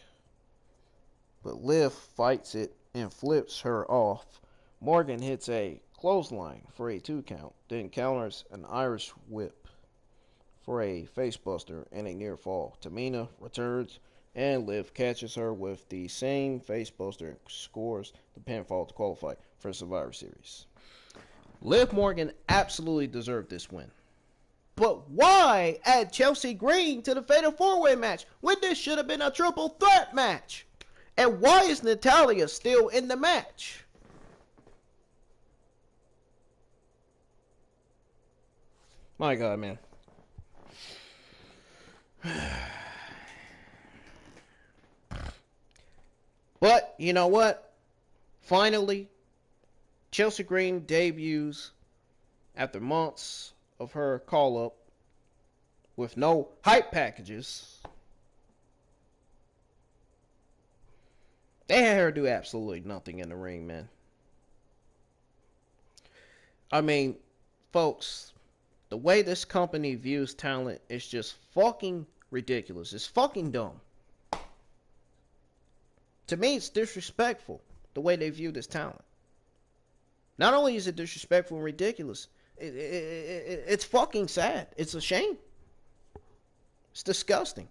but Liv fights it and flips her off. Morgan hits a clothesline for a 2 count, then counters an Irish whip for a facebuster and a near fall. Tamina returns, and Liv catches her with the same facebuster and scores the pinfall to qualify for Survivor Series. Liv Morgan absolutely deserved this win. But why add Chelsea Green to the Fatal 4-Way match when this should have been a triple threat match? And why is Natalya still in the match? My God, man. But, you know what? Finally, Chelsea Green debuts after months of her call-up with no hype packages. They had her do absolutely nothing in the ring, man. I mean, folks, the way this company views talent is just fucking ridiculous. It's fucking dumb. To me, it's disrespectful the way they view this talent. Not only is it disrespectful and ridiculous, it's fucking sad. It's a shame. It's disgusting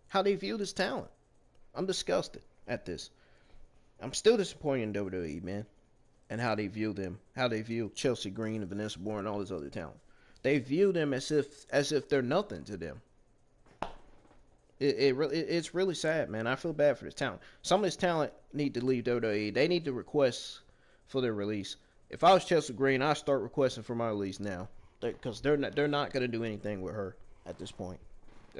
how they view this talent. I'm disgusted at this. I'm still disappointed in WWE, man, and how they view them, how they view Chelsea Green and Vanessa Bourne and all this other talent. They view them as if they're nothing to them. It's really sad, man. I feel bad for this talent. Some of this talent need to leave WWE. They need to request for their release. If I was Chelsea Green, I'd start requesting for my release now, because they're not going to do anything with her at this point.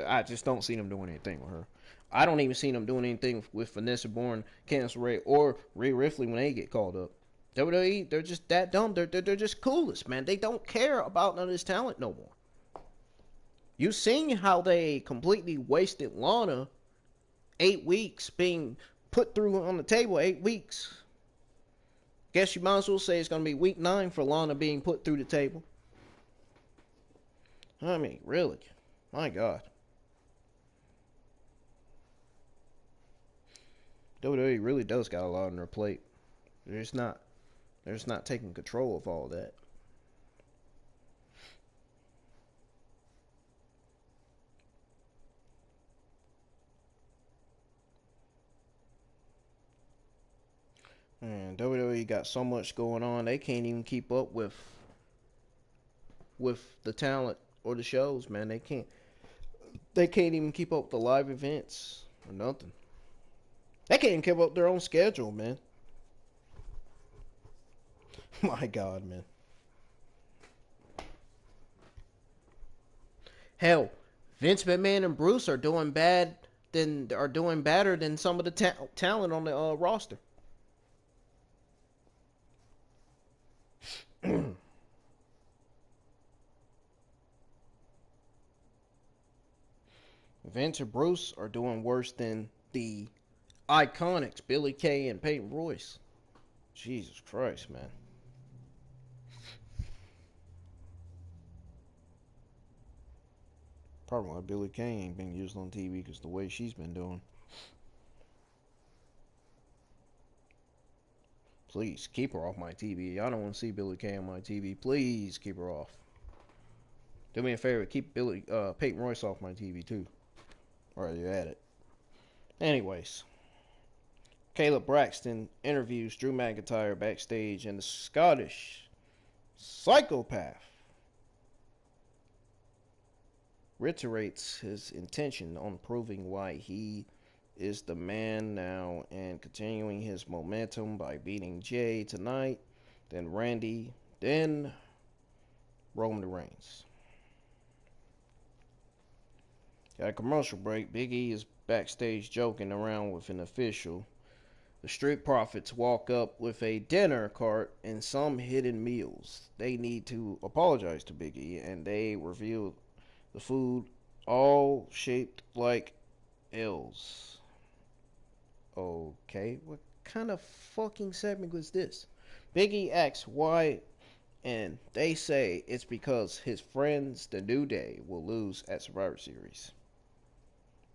I just don't see them doing anything with her. I don't even see them doing anything with Vanessa Bourne, Candice Ray, or Rhea Ripley when they get called up. WWE, they're just that dumb. They're just clueless, man. They don't care about none of this talent no more. You seen how they completely wasted Lana 8 weeks being put through on the table, 8 weeks. Guess you might as well say it's going to be week 9 for Lana being put through the table. I mean, really? My God. WWE really does got a lot on their plate. They're just not taking control of all that. Man, WWE got so much going on, they can't even keep up with the talent or the shows, man. They can't even keep up with the live events or nothing. They can't even keep up their own schedule, man. My God, man. Hell, Vince McMahon and Bruce are doing better than some of the talent on the roster. Vince and Bruce are doing worse than the Iconics, Billy Kay and Peyton Royce. Jesus Christ, man. Probably why Billy Kay ain't been used on TV, because the way she's been doing. Please, keep her off my TV. I don't want to see Billy Kay on my TV. Please, keep her off. Do me a favor, keep Peyton Royce off my TV, too. While you're at it. Anyways. Caleb Braxton interviews Drew McIntyre backstage, and the Scottish psychopath reiterates his intention on proving why he is the man now and continuing his momentum by beating Jay tonight, then Randy, then Roman Reigns. Got a commercial break. Big E is backstage joking around with an official. The Street Profits walk up with a dinner cart and some hidden meals. They need to apologize to Big E, and they reveal the food all shaped like L's. Okay, what kind of fucking segment was this? Big E asks why, and they say it's because his friends, the New Day, will lose at Survivor Series.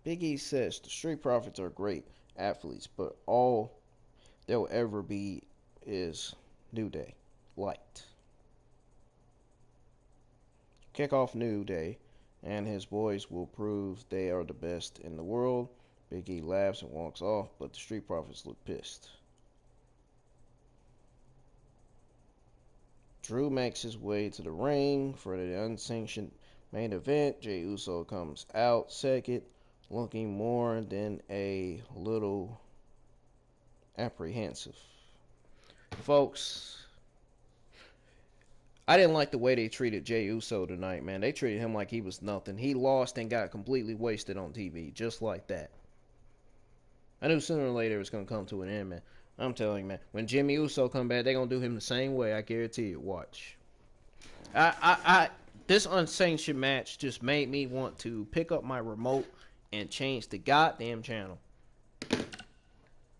Big E says the Street Profits are great athletes, but all they'll ever be is New Day. Light. Kick off New Day, and his boys will prove they are the best in the world. Big E laughs and walks off, but the Street Profits look pissed. Drew makes his way to the ring for the unsanctioned main event. Jey Uso comes out second, looking more than a little apprehensive. Folks, I didn't like the way they treated Jey Uso tonight, man. They treated him like he was nothing. He lost and got completely wasted on TV, just like that. I knew sooner or later it was going to come to an end, man. I'm telling you, man. When Jimmy Uso come back, they're going to do him the same way. I guarantee you. Watch. This unsanctioned match just made me want to pick up my remote and change the goddamn channel.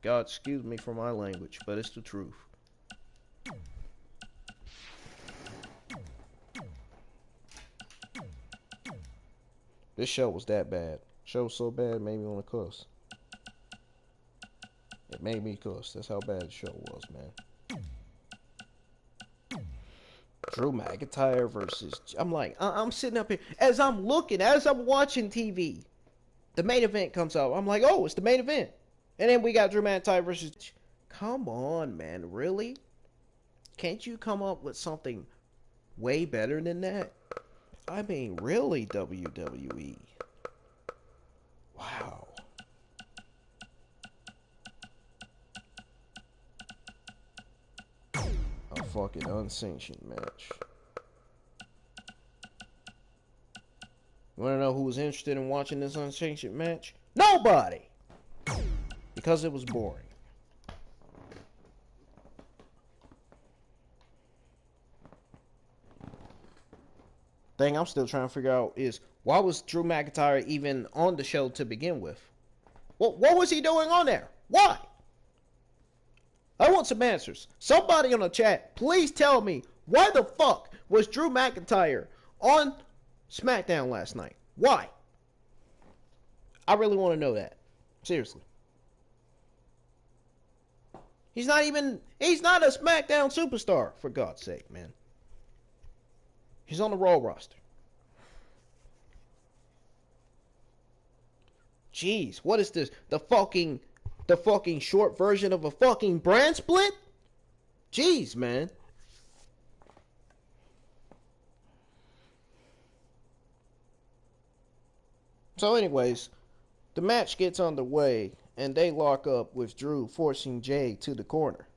God, excuse me for my language, but it's the truth. This show was that bad. Show was so bad, it made me want to cuss. It made me cuss. That's how bad the show was, man. Drew McIntyre versus. I'm like, I'm sitting up here as I'm watching TV. The main event comes up. I'm like, oh, it's the main event. And then we got Drew McIntyre versus. Come on, man, really? Can't you come up with something way better than that? I mean, really, WWE. Wow. A fucking unsanctioned match. You wanna know who was interested in watching this unsanctioned match? Nobody! Because it was boring. Thing I'm still trying to figure out is, why was Drew McIntyre even on the show to begin with? What was he doing on there? Why? I want some answers. Somebody on the chat, please tell me, why the fuck was Drew McIntyre on SmackDown last night? Why? I really want to know that. Seriously. He's not a SmackDown superstar, for God's sake, man. He's on the Raw roster. Jeez, what is this? The fucking short version of a fucking brand split? Jeez, man. So anyways, the match gets underway and they lock up with Drew forcing Jay to the corner.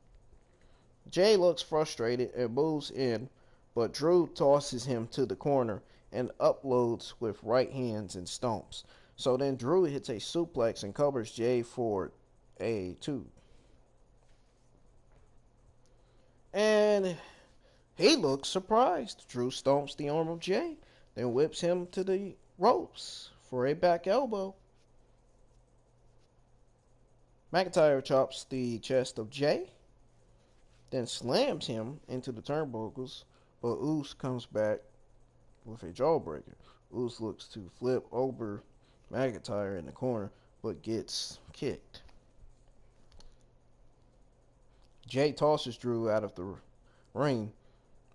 Jay looks frustrated and moves in, but Drew tosses him to the corner and uploads with right hands and stomps. So then Drew hits a suplex and covers Jay for a 2. And he looks surprised. Drew stomps the arm of Jay, then whips him to the ropes for a back elbow. McIntyre chops the chest of Jay, then slams him into the turnbuckles, but Uce comes back with a jawbreaker. Uce looks to flip over McIntyre in the corner, but gets kicked. Jay tosses Drew out of the ring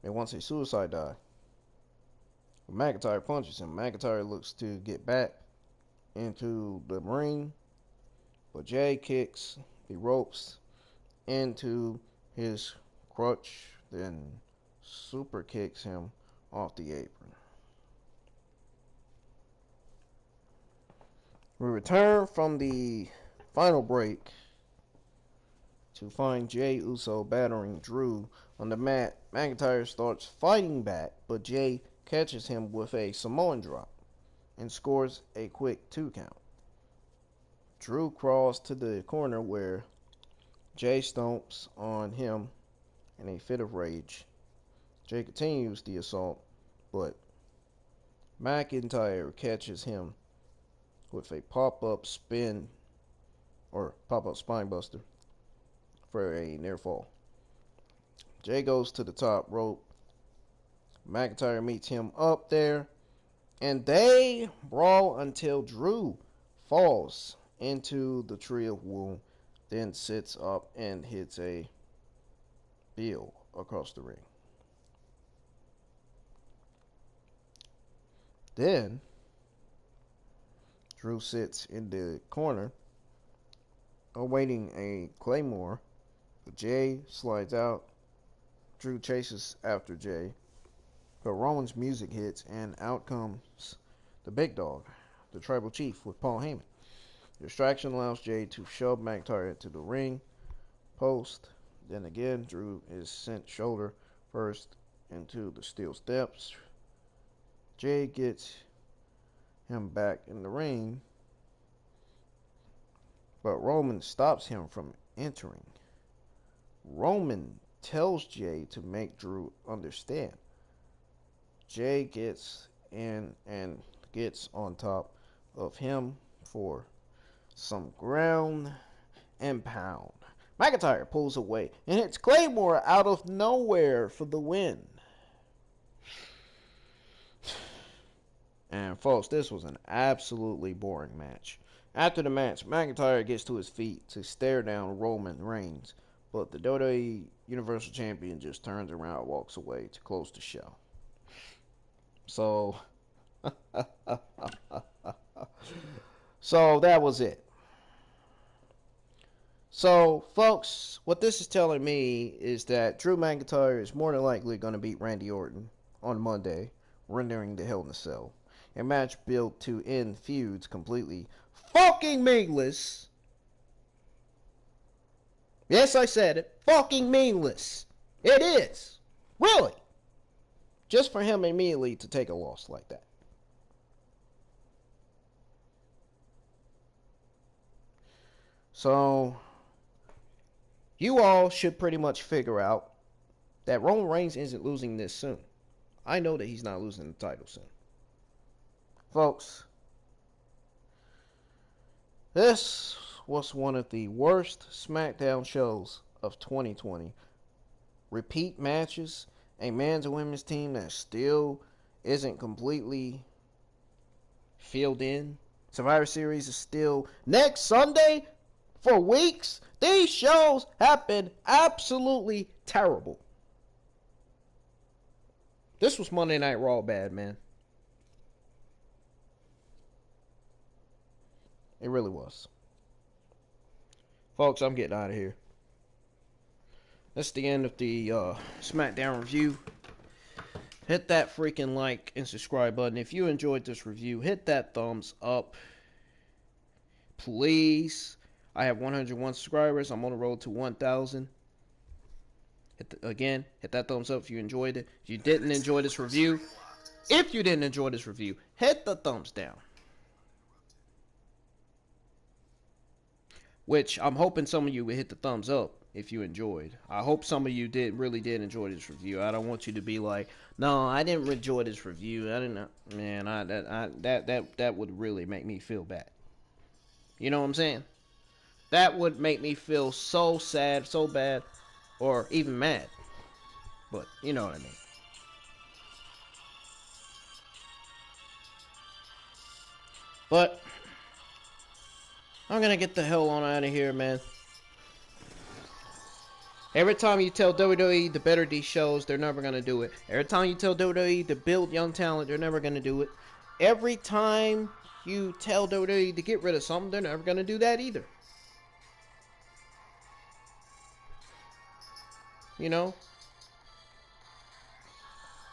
and wants a suicide dive. McIntyre punches him. McIntyre looks to get back into the ring, but Jay kicks the ropes into his crutch, then super kicks him off the apron. We return from the final break to find Jay Uso battering Drew on the mat. McIntyre starts fighting back, but Jay catches him with a Samoan drop and scores a quick 2 count. Drew crawls to the corner where Jay stomps on him in a fit of rage. Jay continues the assault, but McIntyre catches him with a pop-up spine buster for a near fall. Jay goes to the top rope. McIntyre meets him up there, and they brawl until Drew falls into the tree of woe, then sits up and hits a heel across the ring. Then Drew sits in the corner awaiting a claymore, but Jay slides out. Drew chases after Jay, but Rollins' music hits and out comes the big dog, the tribal chief with Paul Heyman. The distraction allows Jay to shove McIntyre into the ring post. Then again, Drew is sent shoulder first into the steel steps. Jay gets him back in the ring, but Roman stops him from entering. Roman tells Jay to make Drew understand. Jay gets in and gets on top of him for some ground and pound. McIntyre pulls away and hits Claymore out of nowhere for the win. And folks, this was an absolutely boring match. After the match, McIntyre gets to his feet to stare down Roman Reigns, but the WWE Universal Champion just turns around and walks away to close the show. So, so that was it. So, folks, what this is telling me is that Drew McIntyre is more than likely going to beat Randy Orton on Monday, rendering the Hell in a Cell. A match built to end feuds completely fucking meaningless. Yes, I said it. Fucking meaningless. It is. Really. Just for him immediately to take a loss like that. So, you all should pretty much figure out that Roman Reigns isn't losing this soon. I know that he's not losing the title soon. Folks, this was one of the worst SmackDown shows of 2020. Repeat matches, a men's and women's team that still isn't completely filled in. Survivor Series is still next Sunday for weeks. These shows have been absolutely terrible. This was Monday Night Raw bad, man. It really was. Folks, I'm getting out of here. That's the end of the SmackDown review. Hit that freaking like and subscribe button. If you enjoyed this review, hit that thumbs up. Please. I have 101 subscribers. I'm on the road to 1,000. Again, hit that thumbs up if you enjoyed it. If you didn't enjoy this review, hit the thumbs down. Which I'm hoping some of you would hit the thumbs up if you enjoyed. I hope some of you really did enjoy this review. I don't want you to be like, no, I didn't enjoy this review. I didn't. Man, that would really make me feel bad. You know what I'm saying? That would make me feel so sad, so bad, or even mad. But you know what I mean. But I'm gonna get the hell on out of here, man. Every time you tell WWE to better these shows, they're never gonna do it. Every time you tell WWE to build young talent, they're never gonna do it. Every time you tell WWE to get rid of something, they're never gonna do that either. You know?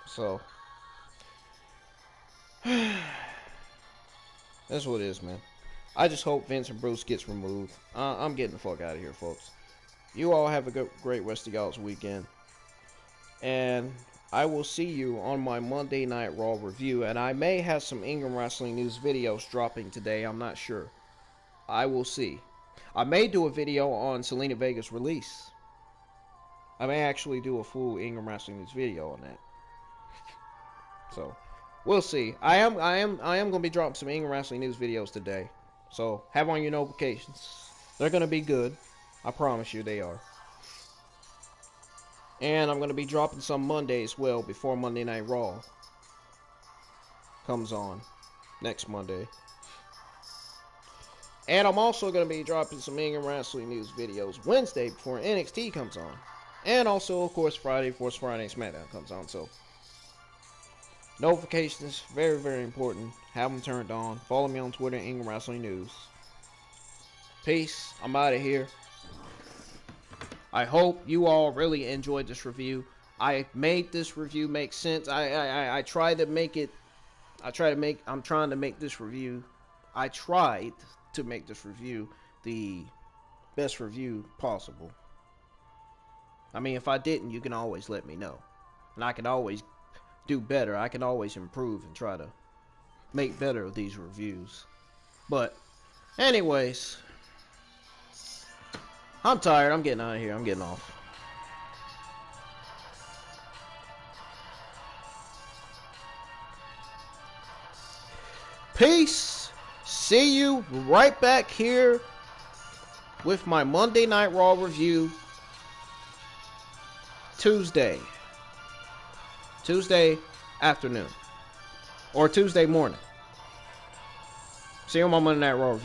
So that's what it is, man. I just hope Vince and Bruce gets removed. I'm getting the fuck out of here, folks. You all have a great rest of y'all's weekend. And I will see you on my Monday Night Raw review. And I may have some Ingram Wrestling News videos dropping today. I'm not sure. I will see. I may do a video on Selena Vega's release. I may actually do a full Ingram Wrestling News video on that. So, we'll see. I am going to be dropping some Ingram Wrestling News videos today. So, have on your notifications. They're going to be good. I promise you they are. And I'm going to be dropping some Monday as well before Monday Night Raw comes on next Monday. And I'm also going to be dropping some Ingram Wrestling News videos Wednesday before NXT comes on. And also, of course, Friday before Friday Smackdown comes on. So, notifications, very, very important. Have them turned on. Follow me on Twitter, Ingram Wrestling News. Peace. I'm out of here. I hope you all really enjoyed this review. I made this review make sense. I tried to make it. I'm trying to make this review. I tried to make this review the best review possible. I mean, if I didn't, you can always let me know. And I can always do better. I can always improve and try to make better of these reviews. But, anyways, I'm tired. I'm getting out of here. I'm getting off. Peace. See you right back here with my Monday Night Raw review Tuesday afternoon or Tuesday morning. See you on my Monday Night Raw review.